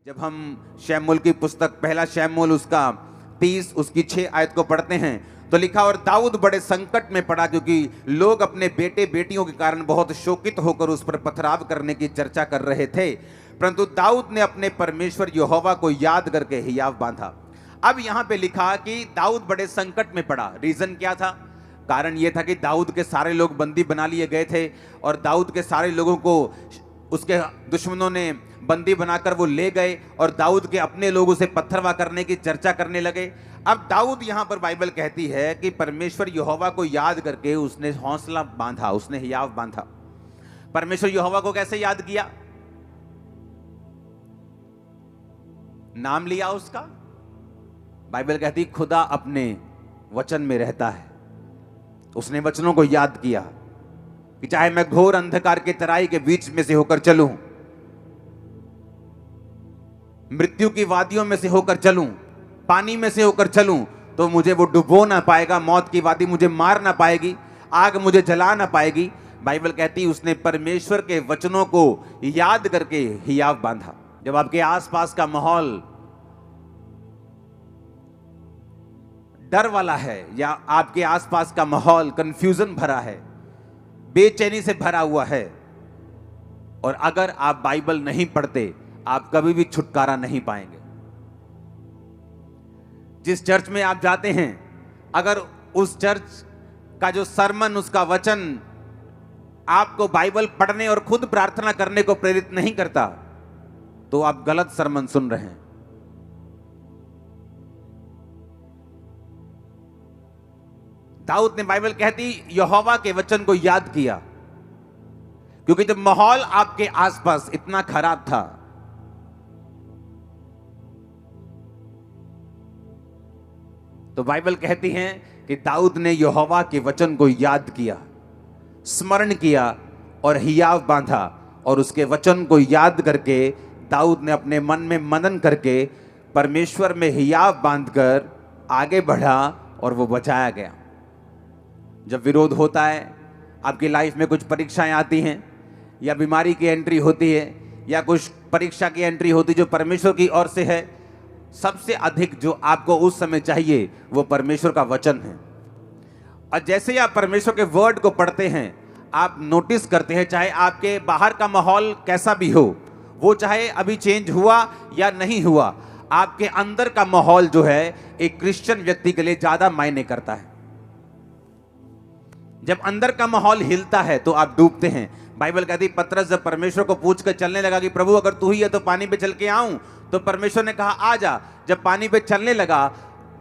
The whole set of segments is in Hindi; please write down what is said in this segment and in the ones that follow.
जब हम शमूएल की पुस्तक पहला शमूएल उसका 30 उसकी 6 आयत को पढ़ते हैं तो लिखा, और दाऊद बड़े संकट में पड़ा क्योंकि लोग अपने बेटे बेटियों के कारण बहुत शोकित होकर उस पर पथराव करने की चर्चा कर रहे थे, परंतु दाऊद ने अपने परमेश्वर यहोवा को याद करके हियाव बांधा। अब यहां पे लिखा कि दाऊद बड़े संकट में पड़ा। रीजन क्या था? कारण यह था कि दाऊद के सारे लोग बंदी बना लिए गए थे और दाऊद के सारे लोगों को उसके दुश्मनों ने बंदी बनाकर वो ले गए और दाऊद के अपने लोग उसे पत्थरवा करने की चर्चा करने लगे। अब दाऊद यहां पर बाइबल कहती है कि परमेश्वर यहोवा को याद करके उसने हौसला बांधा, उसने हियाव बांधा। परमेश्वर यहोवा को कैसे याद किया? नाम लिया उसका। बाइबल कहती खुदा अपने वचन में रहता है। उसने वचनों को याद किया कि चाहे मैं घोर अंधकार के तराई के बीच में से होकर चलूं, मृत्यु की वादियों में से होकर चलूं, पानी में से होकर चलूं, तो मुझे वो डुबो ना पाएगा, मौत की वादी मुझे मार ना पाएगी, आग मुझे जला ना पाएगी। बाइबल कहती उसने परमेश्वर के वचनों को याद करके हियाव बांधा। जब आपके आसपास का माहौल डर वाला है या आपके आसपास का माहौल कंफ्यूजन भरा है, बेचैनी से भरा हुआ है, और अगर आप बाइबल नहीं पढ़ते आप कभी भी छुटकारा नहीं पाएंगे। जिस चर्च में आप जाते हैं, अगर उस चर्च का जो सरमन, उसका वचन आपको बाइबल पढ़ने और खुद प्रार्थना करने को प्रेरित नहीं करता, तो आप गलत सरमन सुन रहे हैं। दाऊद ने, बाइबल कहती, यहोवा के वचन को याद किया, क्योंकि जब माहौल आपके आसपास इतना खराब था, तो बाइबल कहती है कि दाऊद ने यहोवा के वचन को याद किया, स्मरण किया और हियाव बांधा, और उसके वचन को याद करके दाऊद ने अपने मन में मनन करके परमेश्वर में हियाव बांधकर आगे बढ़ा और वो बचाया गया। जब विरोध होता है, आपकी लाइफ में कुछ परीक्षाएं आती हैं, या बीमारी की एंट्री होती है, या कुछ परीक्षा की एंट्री होती जो परमेश्वर की ओर से है, सबसे अधिक जो आपको उस समय चाहिए वो परमेश्वर का वचन है। और जैसे ही आप परमेश्वर के वर्ड को पढ़ते हैं, आप नोटिस करते हैं, चाहे आपके बाहर का माहौल कैसा भी हो, वो चाहे अभी चेंज हुआ या नहीं हुआ, आपके अंदर का माहौल जो है एक क्रिश्चियन व्यक्ति के लिए ज्यादा मायने करता है। जब अंदर का माहौल हिलता है तो आप डूबते हैं। बाइबल कहती, पतरस जब परमेश्वर को पूछकर चलने लगा कि प्रभु अगर तू ही है तो पानी पे चल के आऊं, तो परमेश्वर ने कहा आ जा। जब पानी पे चलने लगा,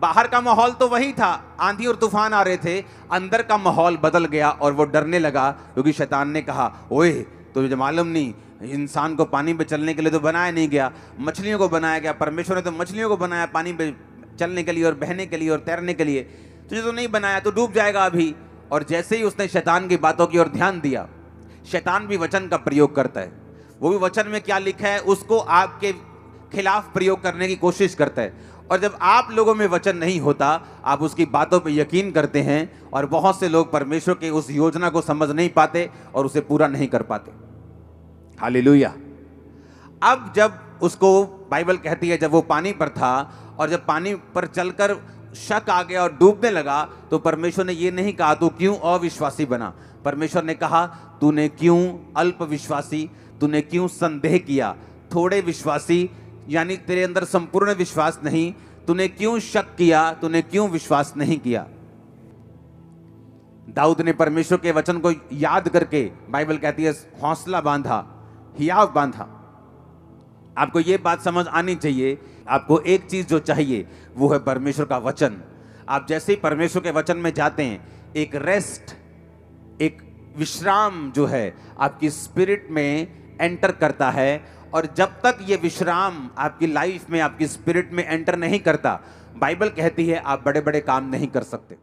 बाहर का माहौल तो वही था, आंधी और तूफान आ रहे थे, अंदर का माहौल बदल गया और वो डरने लगा, क्योंकि शैतान ने कहा, ओए तुझे मालूम नहीं, इंसान को पानी पे चलने के लिए तो बनाया नहीं गया, मछलियों को बनाया गया। परमेश्वर ने तो मछलियों को बनाया पानी पे चलने के लिए और बहने के लिए और तैरने के लिए, तुझे तो नहीं बनाया, तो डूब जाएगा अभी। और जैसे ही उसने शैतान की बातों की ओर ध्यान दिया, शैतान भी वचन का प्रयोग करता है, वो भी वचन में क्या लिखा है उसको आपके खिलाफ प्रयोग करने की कोशिश करता है। और जब आप लोगों में वचन नहीं होता, आप उसकी बातों पे यकीन करते हैं, और बहुत से लोग परमेश्वर की उस योजना को समझ नहीं पाते और उसे पूरा नहीं कर पाते। हालेलुया। अब जब उसको, बाइबल कहती है, जब वो पानी पर था और जब पानी पर चलकर शक आ गया और डूबने लगा, तो परमेश्वर ने ये नहीं कहा तू क्यों अविश्वासी बना। परमेश्वर ने कहा तूने क्यों अल्प विश्वासी, तूने क्यों संदेह किया, थोड़े विश्वासी, यानी तेरे अंदर संपूर्ण विश्वास नहीं, तूने क्यों शक किया, तूने क्यों विश्वास नहीं किया। दाऊद ने परमेश्वर के वचन को याद करके, बाइबल कहती है, हौसला बांधा, हियाव बांधा। आपको यह बात समझ आनी चाहिए, आपको एक चीज जो चाहिए वो है परमेश्वर का वचन। आप जैसे ही परमेश्वर के वचन में जाते हैं, एक रेस्ट, एक विश्राम जो है आपकी स्पिरिट में एंटर करता है, और जब तक ये विश्राम आपकी लाइफ में, आपकी स्पिरिट में एंटर नहीं करता, बाइबल कहती है आप बड़े बड़े काम नहीं कर सकते।